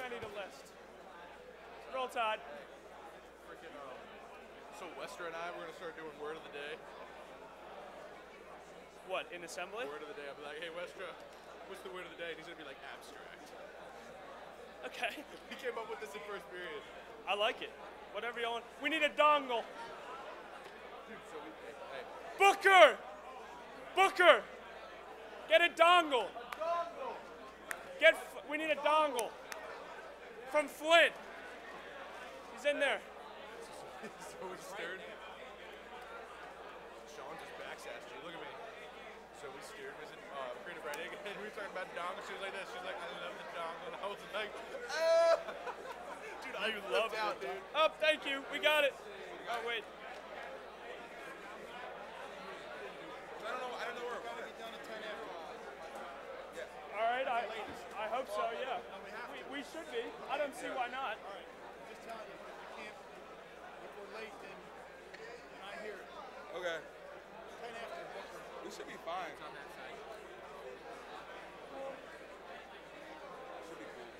I need a list. Roll Tide. Freaking, so Wester and I, we're going to start doing word of the day. What, in assembly? Word of the day. I'll be like, hey, Wester, what's the word of the day? And he's going to be like, abstract. Okay. We came up with this in first period. I like it. Whatever you want. We need a dongle. Dude, so hey. Booker! Booker! Get a dongle. We need a dongle. From Flint. He's in there. So we stirred. Sean just backsassed you. Look at me. So we steered. Was it creative writing? And we were talking about dongle. She was like this. She was like, I love the dongle. And I was like, ah! Dude, I love it, dude. Oh, thank you. We got it. Oh, wait. I don't know where we're going to be done at 10 after. Yeah. All right. I hope so, yeah. We should be. I don't see why not. All right. Just telling you, we can't, if we're late, then I hear it. Okay. 10 after, Booker. We should be fine. On that side. Should be cool.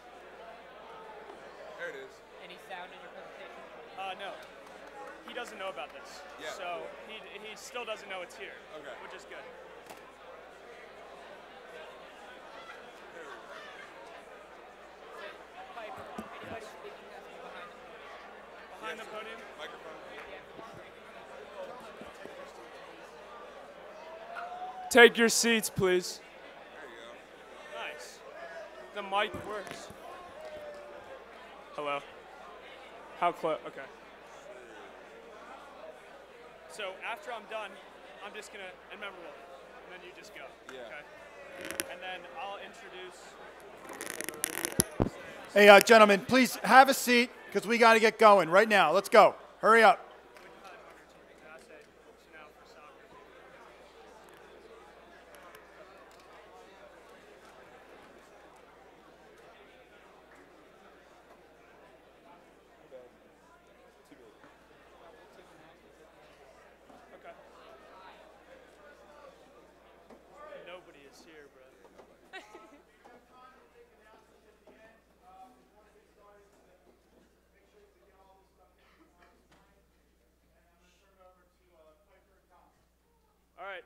There it is. Any sound in your presentation? No. He doesn't know about this. Yeah. So he still doesn't know it's here. Okay. Which is good. Piper, anybody speaking has to be behind them. Behind the podium. Microphone. Take your seats, please. There you go. Nice. The mic works. Hello. How close? Okay. So after I'm done, I'm just gonna, and memorable, and then you just go. Yeah. Okay. And then I'll introduce. Hey, gentlemen, please have a seat because we got to get going right now. Let's go. Hurry up. Okay. Nobody is here, brother. All right.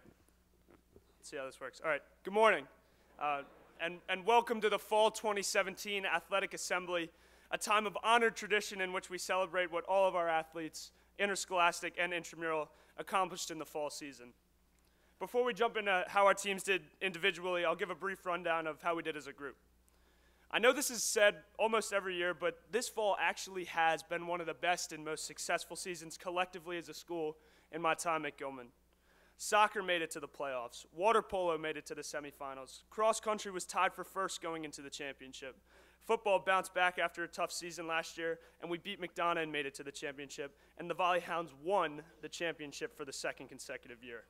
Let's see how this works. All right. Good morning, and welcome to the Fall 2017 Athletic Assembly, a time of honored tradition in which we celebrate what all of our athletes, interscholastic and intramural, accomplished in the fall season. Before we jump into how our teams did individually, I'll give a brief rundown of how we did as a group. I know this is said almost every year, but this fall actually has been one of the best and most successful seasons collectively as a school in my time at Gilman. Soccer made it to the playoffs. Water polo made it to the semifinals. Cross country was tied for first going into the championship. Football bounced back after a tough season last year, and we beat McDonough and made it to the championship. And the Volley Hounds won the championship for the second consecutive year.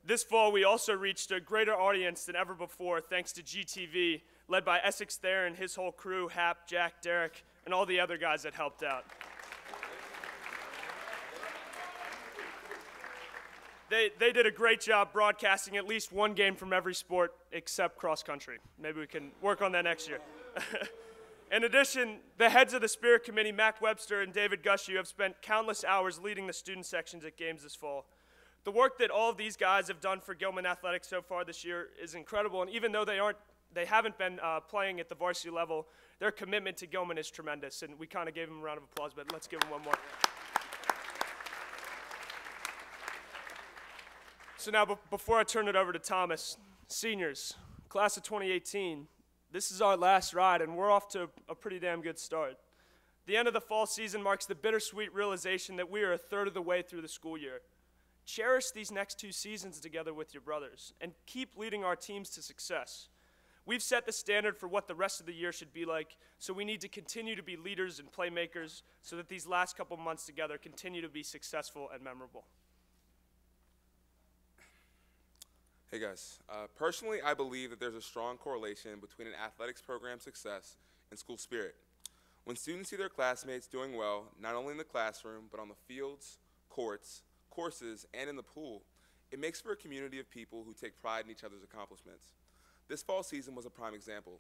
This fall, we also reached a greater audience than ever before thanks to GTV, led by Essex Thayer and his whole crew, Hap, Jack, Derek, and all the other guys that helped out. They did a great job broadcasting at least one game from every sport except cross country. Maybe we can work on that next year. In addition, the heads of the Spirit Committee, Mac Webster and David Gushu, have spent countless hours leading the student sections at games this fall. The work that all of these guys have done for Gilman Athletics so far this year is incredible, and even though they haven't been playing at the varsity level, their commitment to Gilman is tremendous, and we kind of gave them a round of applause, but let's give them one more. So now, before I turn it over to Thomas, seniors, class of 2018, this is our last ride, and we're off to a pretty damn good start. The end of the fall season marks the bittersweet realization that we are a third of the way through the school year. Cherish these next 2 seasons together with your brothers, and keep leading our teams to success. We've set the standard for what the rest of the year should be like, so we need to continue to be leaders and playmakers so that these last couple months together continue to be successful and memorable. Hey guys, personally I believe that there's a strong correlation between an athletics program's success and school spirit. When students see their classmates doing well, not only in the classroom, but on the fields, courts, courses, and in the pool, It makes for a community of people who take pride in each other's accomplishments. This fall season was a prime example.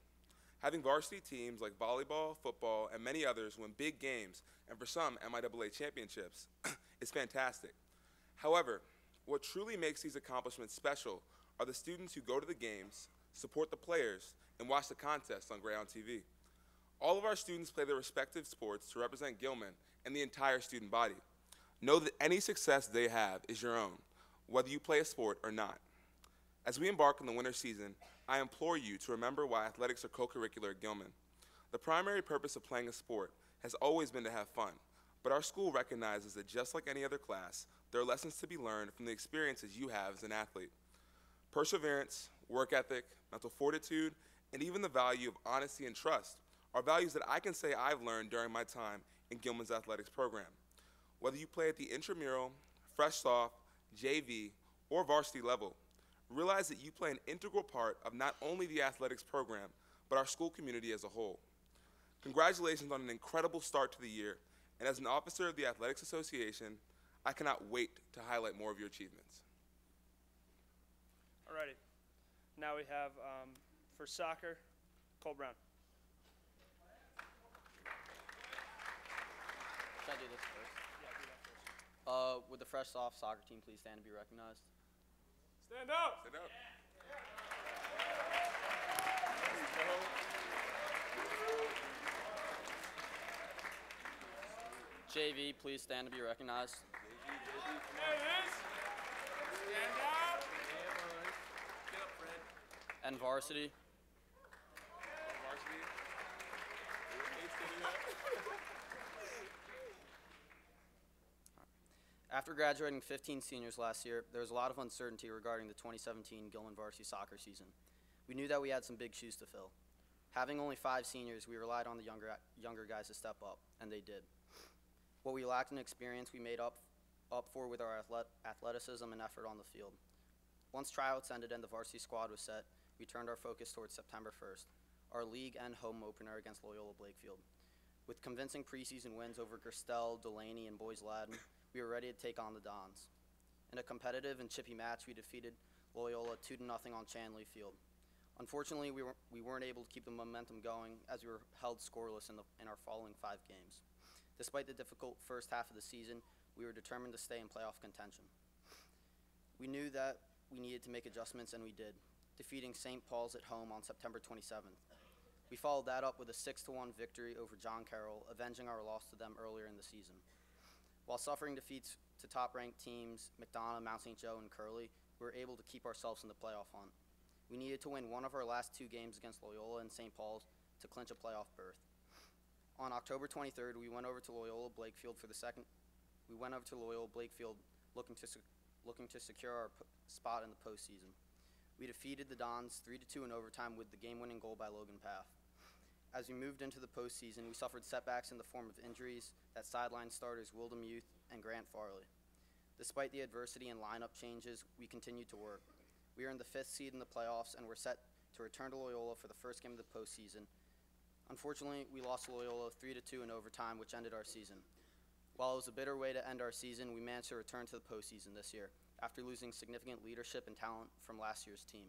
Having varsity teams like volleyball, football, and many others win big games, and for some, MIAA championships, is fantastic. However, what truly makes these accomplishments special are the students who go to the games, support the players, and watch the contests on Gray on TV. All of our students play their respective sports to represent Gilman and the entire student body. Know that any success they have is your own, whether you play a sport or not. As we embark on the winter season, I implore you to remember why athletics are co-curricular at Gilman. The primary purpose of playing a sport has always been to have fun, but our school recognizes that just like any other class, there are lessons to be learned from the experiences you have as an athlete. Perseverance, work ethic, mental fortitude, and even the value of honesty and trust are values that I can say I've learned during my time in Gilman's athletics program. Whether you play at the intramural, fresh soft, JV, or varsity level, realize that you play an integral part of not only the athletics program, but our school community as a whole. Congratulations on an incredible start to the year, and as an officer of the Athletics Association, I cannot wait to highlight more of your achievements. Alrighty. Now we have, for soccer, Cole Brown. Should I do this first? Yeah, do that first. Would the fresh soft soccer team please stand to be recognized? Stand up! Stand up. JV, please stand to be recognized. There it is! Stand up! Get up, Fred. And varsity. Varsity. After graduating 15 seniors last year, there was a lot of uncertainty regarding the 2017 Gilman varsity soccer season. We knew that we had some big shoes to fill. Having only 5 seniors, we relied on the younger guys to step up, and they did. What we lacked in experience, we made up for with our athleticism and effort on the field. Once tryouts ended and the varsity squad was set, we turned our focus towards September 1st, our league and home opener against Loyola Blakefield. With convincing preseason wins over Gerstel, Delaney, and Boys Ladden, we were ready to take on the Dons. In a competitive and chippy match, we defeated Loyola 2-0 on Chanley Field. Unfortunately, we weren't able to keep the momentum going as we were held scoreless in our following 5 games. Despite the difficult first half of the season, we were determined to stay in playoff contention. We knew that we needed to make adjustments, and we did, defeating St. Paul's at home on September 27th. We followed that up with a 6-1 victory over John Carroll, avenging our loss to them earlier in the season. While suffering defeats to top-ranked teams, McDonough, Mount St. Joe, and Curley, we were able to keep ourselves in the playoff hunt. We needed to win one of our last 2 games against Loyola and St. Paul's to clinch a playoff berth. On October 23rd, we went over to Loyola Blakefield for the second. We went over to Loyola Blakefield looking to secure our spot in the postseason. We defeated the Dons 3-2 in overtime with the game-winning goal by Logan Path. As we moved into the postseason, we suffered setbacks in the form of injuries that sidelined starters Wildham Youth and Grant Farley. Despite the adversity and lineup changes, we continued to work. We earned the 5th seed in the playoffs and were set to return to Loyola for the first game of the postseason. Unfortunately, we lost to Loyola 3-2 in overtime, which ended our season. While it was a bitter way to end our season, we managed to return to the postseason this year, after losing significant leadership and talent from last year's team.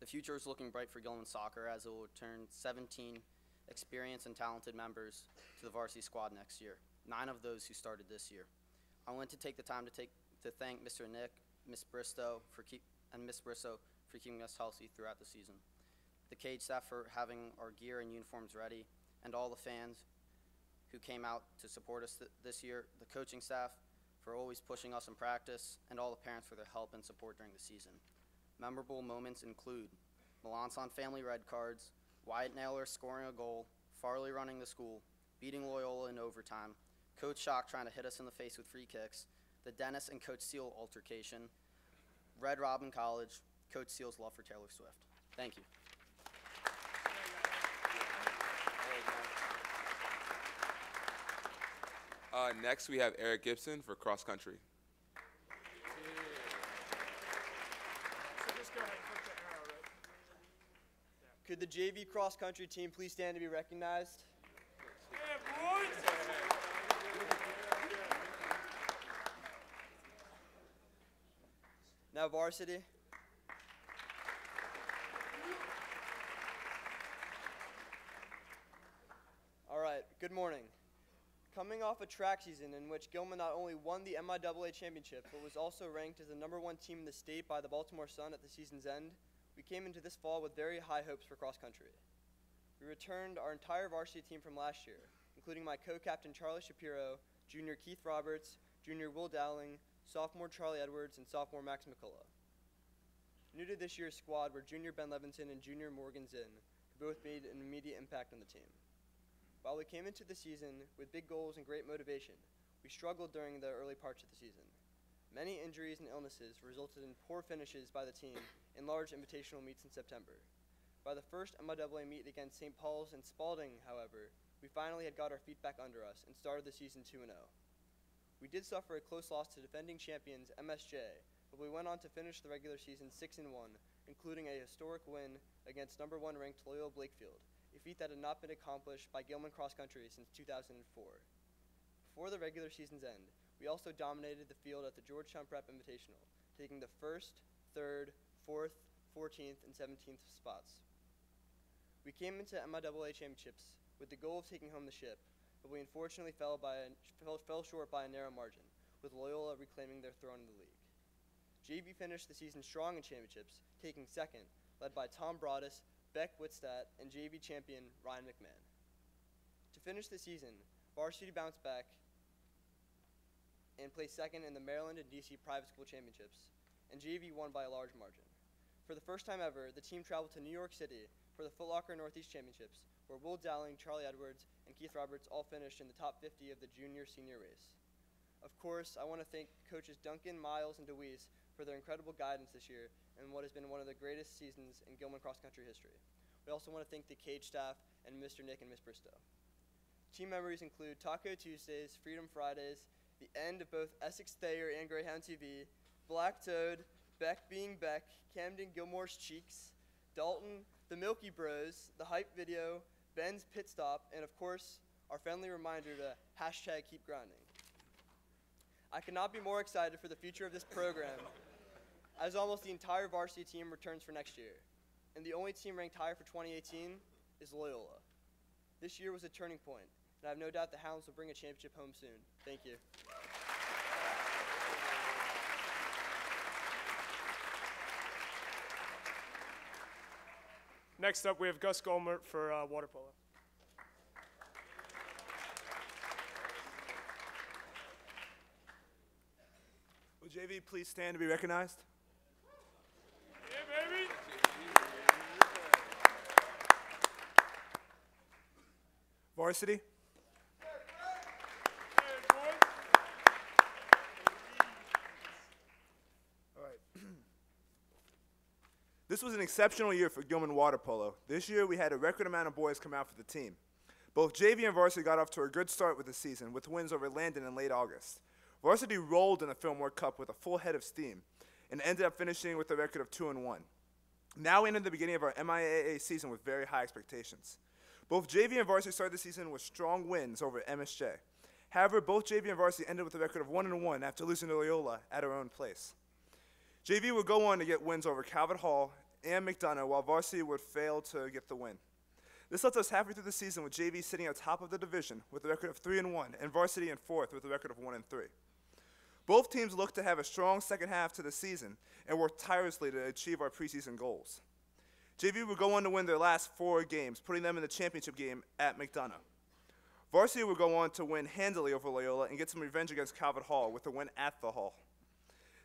The future is looking bright for Gilman soccer, as it will return 17 experienced and talented members to the varsity squad next year, 9 of those who started this year. I want to take the time to thank Mr. Nick, Miss Bristow for keeping us healthy throughout the season, the cage staff for having our gear and uniforms ready, and all the fans who came out to support us this year, the coaching staff for always pushing us in practice, and all the parents for their help and support during the season. Memorable moments include Melanson family red cards, Wyatt Naylor scoring a goal, Farley running the school, beating Loyola in overtime, Coach Shock trying to hit us in the face with free kicks, the Dennis and Coach Seal altercation, Red Robin College, Coach Seal's love for Taylor Swift. Thank you. Next, we have Eric Gibson for cross country. So just go ahead and click the arrow, right? Could the JV cross country team please stand to be recognized? Yeah, boys! Now varsity. All right, good morning. Coming off a track season in which Gilman not only won the MIAA championship, but was also ranked as the #1 team in the state by the Baltimore Sun at the season's end, we came into this fall with very high hopes for cross country. We returned our entire varsity team from last year, including my co-captain Charlie Shapiro, junior Keith Roberts, junior Will Dowling, sophomore Charlie Edwards, and sophomore Max McCullough. New to this year's squad were junior Ben Levinson and junior Morgan Zinn, who both made an immediate impact on the team. While we came into the season with big goals and great motivation, we struggled during the early parts of the season. Many injuries and illnesses resulted in poor finishes by the team in large invitational meets in September. By the first MIAA meet against St. Paul's and Spalding, however, we finally had got our feet back under us and started the season 2-0. We did suffer a close loss to defending champions MSJ, but we went on to finish the regular season 6-1, including a historic win against #1 ranked Loyola Blakefield, a feat that had not been accomplished by Gilman cross country since 2004. Before the regular season's end, we also dominated the field at the Georgetown Prep Invitational, taking the 1st, 3rd, 4th, 14th, and 17th spots. We came into MIAA championships with the goal of taking home the ship, but we unfortunately fell short by a narrow margin, with Loyola reclaiming their throne in the league. JV finished the season strong in championships, taking 2nd, led by Tom Broadus, Beck Whitstadt, and JV champion Ryan McMahon. To finish the season, varsity bounced back and placed 2nd in the Maryland and DC private school championships, and JV won by a large margin. For the first time ever, the team traveled to New York City for the Foot Locker Northeast Championships, where Will Dowling, Charlie Edwards, and Keith Roberts all finished in the top 50 of the junior-senior race. Of course, I want to thank coaches Duncan, Miles, and DeWeese for their incredible guidance this year and what has been one of the greatest seasons in Gilman cross-country history. We also want to thank the cage staff and Mr. Nick and Miss Bristow. Team memories include Taco Tuesdays, Freedom Fridays, the end of both Essex Thayer and Greyhound TV, Black Toad, Beck being Beck, Camden Gilmore's Cheeks, Dalton, the Milky Bros, the Hype video, Ben's Pit Stop, and of course, our friendly reminder to #KeepGrinding. I could not be more excited for the future of this program, as almost the entire varsity team returns for next year. And the only team ranked higher for 2018 is Loyola. This year was a turning point, and I have no doubt the Hounds will bring a championship home soon. Thank you. Next up, we have Gus Golmert for water polo. Will JV please stand to be recognized? Yeah, baby! Varsity? Hey, boys! All right. This was an exceptional year for Gilman water polo. This year, we had a record amount of boys come out for the team. Both JV and varsity got off to a good start with the season, with wins over Landon in late August. Varsity rolled in the Fillmore Cup with a full head of steam and ended up finishing with a record of 2-1. Now we entered the beginning of our MIAA season with very high expectations. Both JV and varsity started the season with strong wins over MSJ. However, both JV and varsity ended with a record of 1-1 after losing to Loyola at our own place. JV would go on to get wins over Calvert Hall and McDonough, while varsity would fail to get the win. This left us halfway through the season with JV sitting at top of the division with a record of 3-1 and varsity in 4th with a record of 1-3. Both teams looked to have a strong second half to the season and worked tirelessly to achieve our preseason goals. JV would go on to win their last 4 games, putting them in the championship game at McDonough. Varsity would go on to win handily over Loyola and get some revenge against Calvert Hall with a win at the Hall.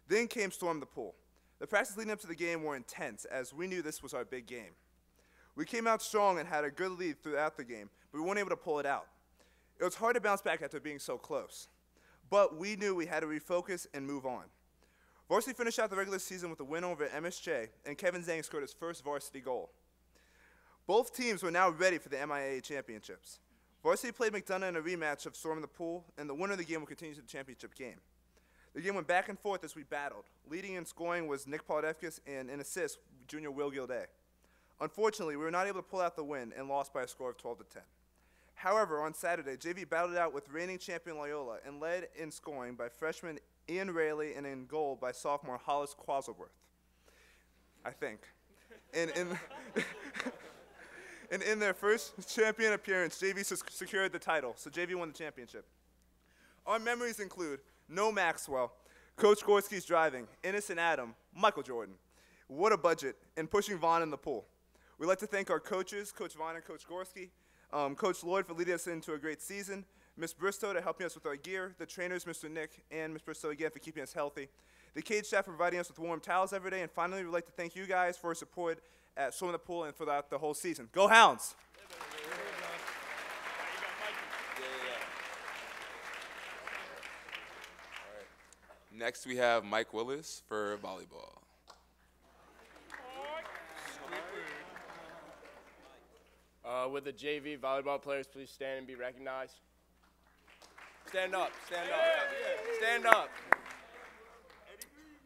Then came Storm the Pool. The practice leading up to the game were intense, as we knew this was our big game. We came out strong and had a good lead throughout the game, but we weren't able to pull it out. It was hard to bounce back after being so close, but we knew we had to refocus and move on. Varsity finished out the regular season with a win over MSJ, and Kevin Zhang scored his first varsity goal. Both teams were now ready for the MIAA championships. Varsity played McDonough in a rematch of Storm the Pool, and the winner of the game will continue to the championship game. The game went back and forth as we battled. Leading in scoring was Nick Paudefkis, and in assists, junior Will Gilday. Unfortunately, we were not able to pull out the win and lost by a score of 12-10. However, on Saturday, JV battled it out with reigning champion Loyola and led in scoring by freshman Ian Rayleigh, and in goal by sophomore Hollis Quasselworth, I think. And in their first champion appearance, JV secured the title, so JV won the championship. Our memories include No Maxwell, Coach Gorski's driving, Innocent Adam, Michael Jordan. What a budget, and pushing Vaughn in the pool. We'd like to thank our coaches, Coach Vaughn and Coach Gorski, Coach Lloyd for leading us into a great season, Miss Bristow to helping us with our gear, the trainers, Mr. Nick and Miss Bristow again for keeping us healthy, the cage staff for providing us with warm towels every day, and finally we'd like to thank you guys for your support at swimming the pool and throughout the whole season. Go Hounds! Next, we have Mike Willis for volleyball. Would the JV volleyball players please stand and be recognized? Stand up, stand up. Stand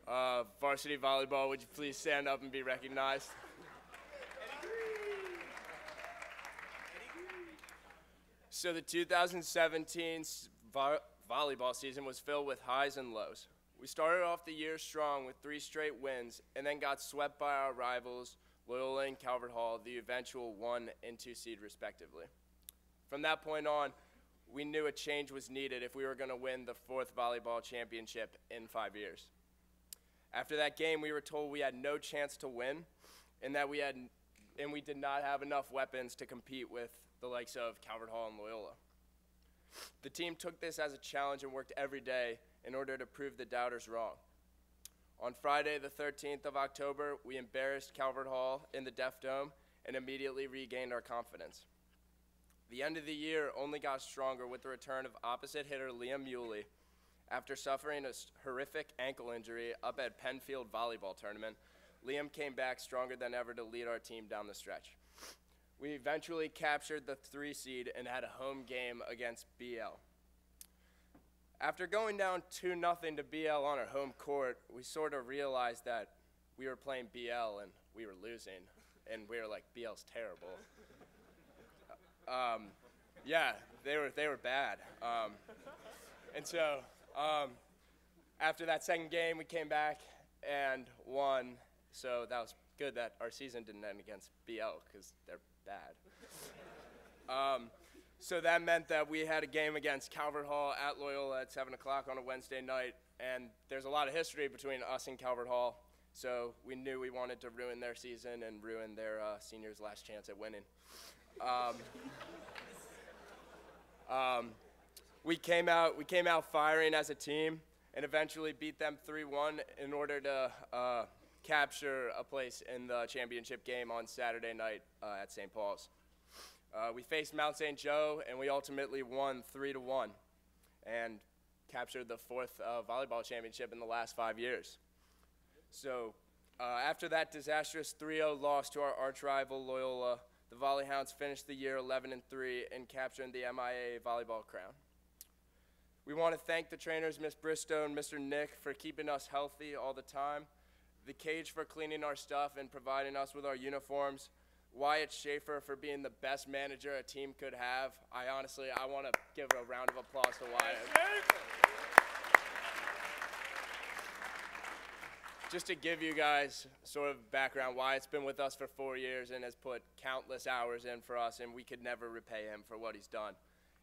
up. Varsity volleyball, would you please stand up and be recognized? So the 2017 volleyball season was filled with highs and lows. We started off the year strong with 3 straight wins and then got swept by our rivals, Loyola and Calvert Hall, the eventual 1 and 2 seed respectively. From that point on, we knew a change was needed if we were going to win the 4th volleyball championship in 5 years. After that game, we were told we had no chance to win and that we did not have enough weapons to compete with the likes of Calvert Hall and Loyola. The team took this as a challenge and worked every day in order to prove the doubters wrong. On Friday, the 13th of October, we embarrassed Calvert Hall in the Deaf Dome and immediately regained our confidence. The end of the year only got stronger with the return of opposite hitter Liam Muley. After suffering a horrific ankle injury up at Penfield Volleyball Tournament, Liam came back stronger than ever to lead our team down the stretch. We eventually captured the 3 seed and had a home game against BL. After going down 2-0 to BL on our home court, we sort of realized that we were playing BL and we were losing, and we were like, BL's terrible. Yeah, they were bad. And so after that second game, we came back and won. So that was good that our season didn't end against BL because they're bad. So that meant that we had a game against Calvert Hall at Loyola at 7 o'clock on a Wednesday night, and there's a lot of history between us and Calvert Hall, so we knew we wanted to ruin their season and ruin their seniors' last chance at winning. We came out firing as a team and eventually beat them 3-1 in order to capture a place in the championship game on Saturday night at St. Paul's. We faced Mount St. Joe, and we ultimately won 3-1 and captured the 4th volleyball championship in the last 5 years. So after that disastrous 3-0 loss to our arch rival Loyola, the Volley Hounds finished the year 11-3 and captured the MIA volleyball crown. We want to thank the trainers, Miss Bristow and Mr. Nick, for keeping us healthy all the time, the cage for cleaning our stuff and providing us with our uniforms, Wyatt Schaefer for being the best manager a team could have. I want to give a round of applause to Wyatt. Just to give you guys sort of background, Wyatt's been with us for 4 years and has put countless hours in for us, and we could never repay him for what he's done.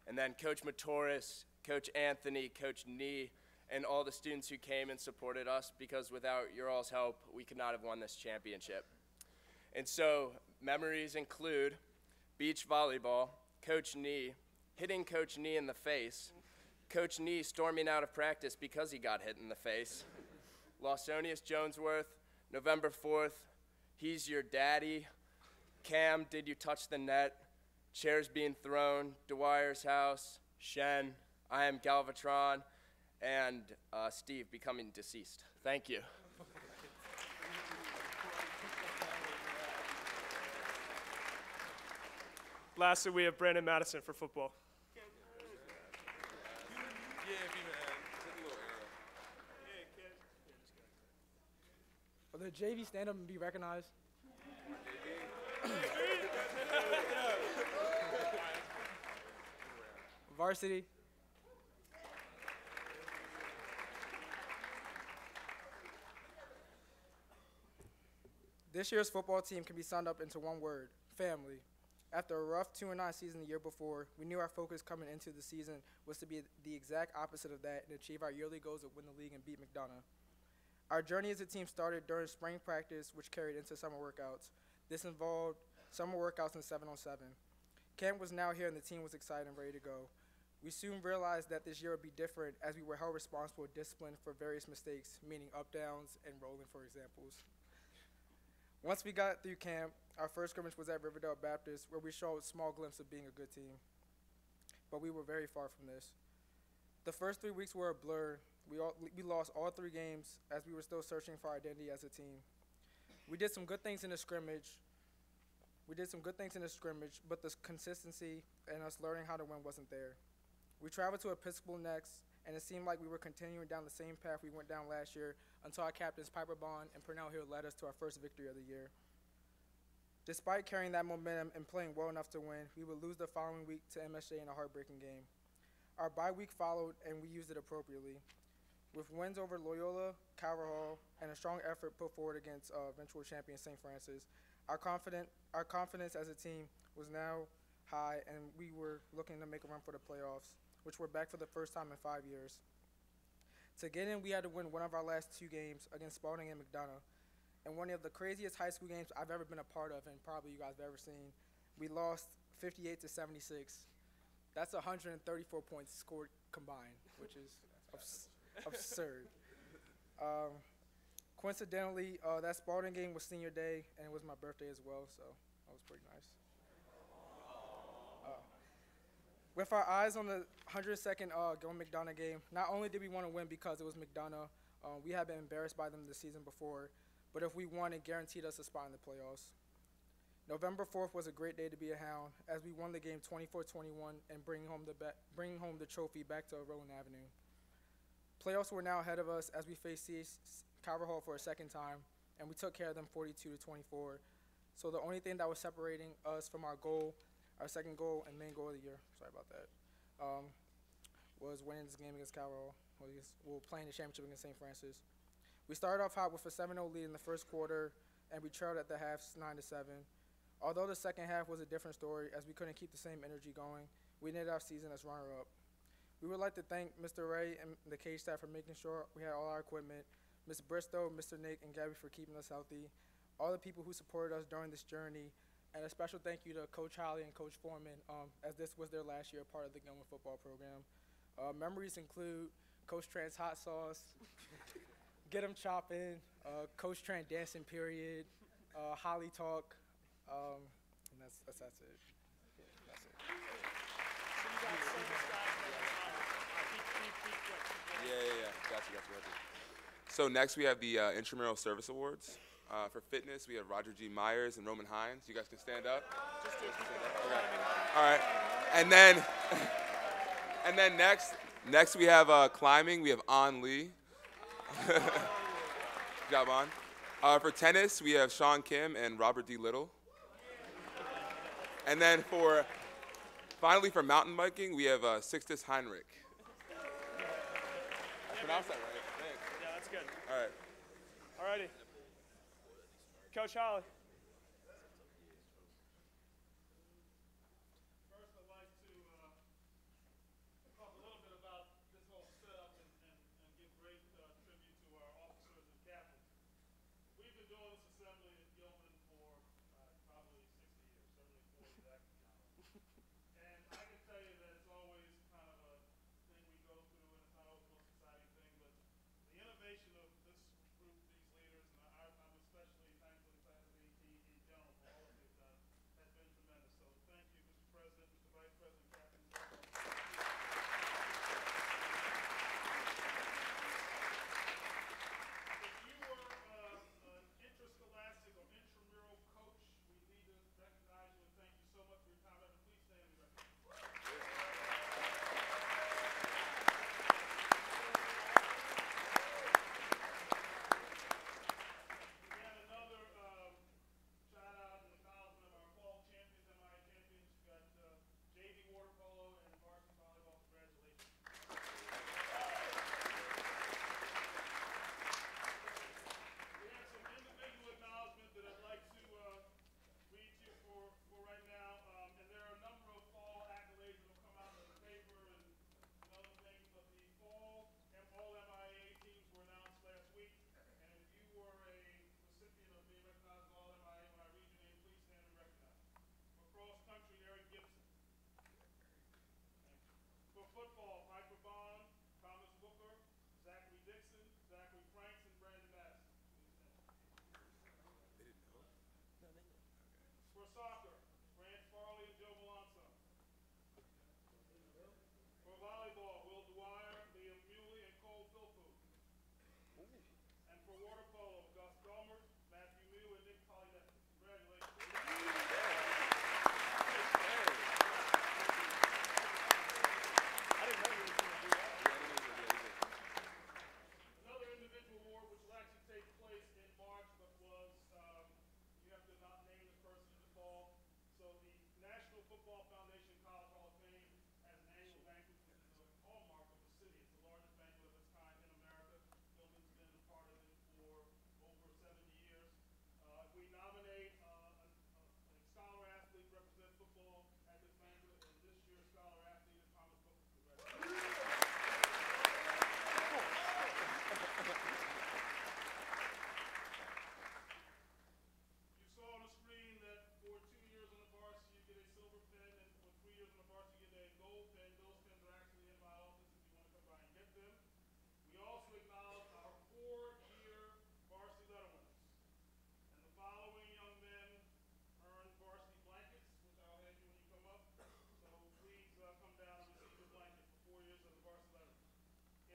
And then Coach Matoris, Coach Anthony, Coach Nee, and all the students who came and supported us, because without your all's help, we could not have won this championship. And so memories include beach volleyball, Coach Nee, hitting Coach Nee in the face, Coach Nee storming out of practice because he got hit in the face, Lawsonius Jonesworth, November 4th, He's Your Daddy, Cam, Did You Touch the Net, Chairs Being Thrown, Dwyer's House, Shen, I Am Galvatron, and Steve becoming deceased. Thank you. Lastly, we have Brandon Madison for football. Will the JV stand up and be recognized? This year's football team can be summed up into one word: family. After a rough 2-9 season the year before, we knew our focus coming into the season was to be the exact opposite of that and achieve our yearly goals of win the league and beat McDonough. Our journey as a team started during spring practice, which carried into summer workouts. This involved summer workouts in 7-on-7. Camp was now here and the team was excited and ready to go. We soon realized that this year would be different as we were held responsible with discipline for various mistakes, meaning up downs and rolling, for examples. Once we got through camp, our first scrimmage was at Riverdale Baptist, where we showed a small glimpse of being a good team. But we were very far from this. The first 3 weeks were a blur. We lost all 3 games as we were still searching for our identity as a team. We did some good things in the scrimmage. But the consistency and us learning how to win wasn't there. We traveled to Episcopal next, and it seemed like we were continuing down the same path we went down last year until our captains Piper Bond and Purnell Hill led us to our first victory of the year. Despite carrying that momentum and playing well enough to win, we would lose the following week to MSJ in a heartbreaking game. Our bye week followed, and we used it appropriately. With wins over Loyola, Calvert Hall, and a strong effort put forward against eventual champion St. Francis, our confidence as a team was now high, and we were looking to make a run for the playoffs, which were back for the first time in 5 years. To get in, we had to win one of our last 2 games against Spalding and McDonough. And one of the craziest high school games I've ever been a part of, and probably you guys have ever seen, we lost 58-76. That's 134 points scored combined, which is absurd. Coincidentally, that Spalding game was senior day, and it was my birthday as well, so that was pretty nice. With our eyes on the 102nd Gilman McDonough game, not only did we want to win because it was McDonough, we had been embarrassed by them the season before, but if we won, it guaranteed us a spot in the playoffs. November 4th was a great day to be a Hound, as we won the game 24-21 and bring home the trophy back to Rowland Avenue. Playoffs were now ahead of us as we faced Calvert Hall for a second time, and we took care of them 42-24. So the only thing that was separating us from our goal, our second goal and main goal of the year, sorry about that, was winning this game against Calvert Hall. We'll play in the championship against St. Francis. We started off hot with a 7-0 lead in the first quarter, and we trailed at the half 9-7. Although the second half was a different story, as we couldn't keep the same energy going, we ended our season as runner-up. We would like to thank Mr. Ray and the cage staff for making sure we had all our equipment, Ms. Bristow, Mr. Nick, and Gabby for keeping us healthy, all the people who supported us during this journey, and a special thank you to Coach Holly and Coach Foreman, as this was their last year part of the Gilman football program. Memories include Coach Tran's hot sauce, get 'em chopping, Coach Tran dancing period, Holly talk, and that's it. That's it. Yeah. Gotcha. So next we have the Intramural Service Awards. For fitness, we have Roger G. Myers and Roman Hines. You guys can stand up. Okay. All right. And then next we have climbing. We have An Lee. Good job, An. For tennis, we have Sean Kim and Robert D. Little. And then finally for mountain biking, we have Sixtus Heinrich. I pronounced that right, I think. Yeah, that's good. All right. All righty. Coach Holly. First, I'd like to talk a little bit about this whole setup and give great tribute to our officers and captains. We've been doing this assembly at Gilman for probably 60 years, certainly 40 that I can count on. And I can tell you that it's always kind of a thing we go through, and it's not always the most exciting thing, but the innovation of this group, these leaders, and I'm especially thankful to the AT in general for all of you've done, has been tremendous. So thank you, Mr. President, Mr. Vice President, Captain. If you were an interscholastic or intramural coach, we need to recognize you and thank you so much for your time. Please stand water polo, Gus Gomer, Matthew Mew, and Nick Polynette. Congratulations. I didn't know you were going to do that. Another individual award, which will actually take place in March, but was, you have to not name this person in the fall. So the National Football Foundation College Hall of Fame has an annual banquet, which is a hallmark of the city. It's the largest banquet of its kind in America. Gilman's been a part of it for over 70 years. We nominate a scholar athlete to represent football at this banquet, and this year's scholar athlete is Thomas Booker. You saw on the screen that for 2 years on the varsity you get a silver pen, and for 3 years on the varsity you get a gold pen. Those pens are actually in my office if you want to come by and get them. We also acknowledge our 4-year varsity letter winners. And the following young men earned varsity blankets, which I'll hand you when you come up. So please come down and receive your blanket for 4 years as a varsity letter.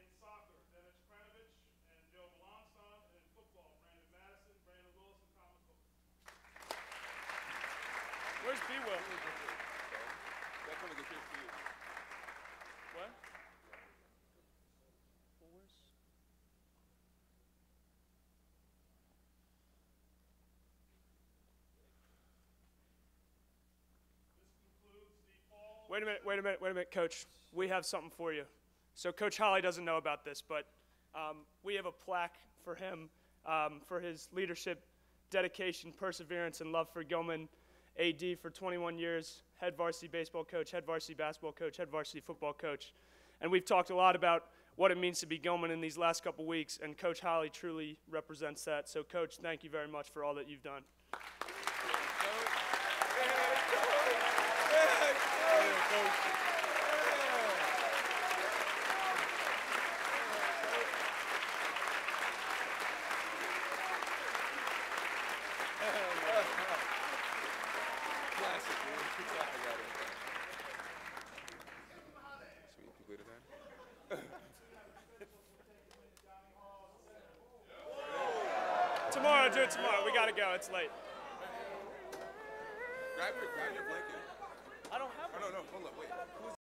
In soccer, Dennis Kranovich and Joe Melanson. And in football, Brandon Madison, Brandon Willis, and Thomas Booker. Where's B. Will? That's one of the kids for you. What? Wait a minute, Coach. We have something for you. So Coach Holly doesn't know about this, but we have a plaque for him for his leadership, dedication, perseverance, and love for Gilman AD for 21 years, head varsity baseball coach, head varsity basketball coach, head varsity football coach. And we've talked a lot about what it means to be Gilman in these last couple weeks, and Coach Holly truly represents that. So, Coach, thank you very much for all that you've done. Classic, dude. I got it. So we completed that? Tomorrow, do it tomorrow. We got to go. It's late. Grab your blanket. I don't have one. Oh, no, hold up, wait. Who's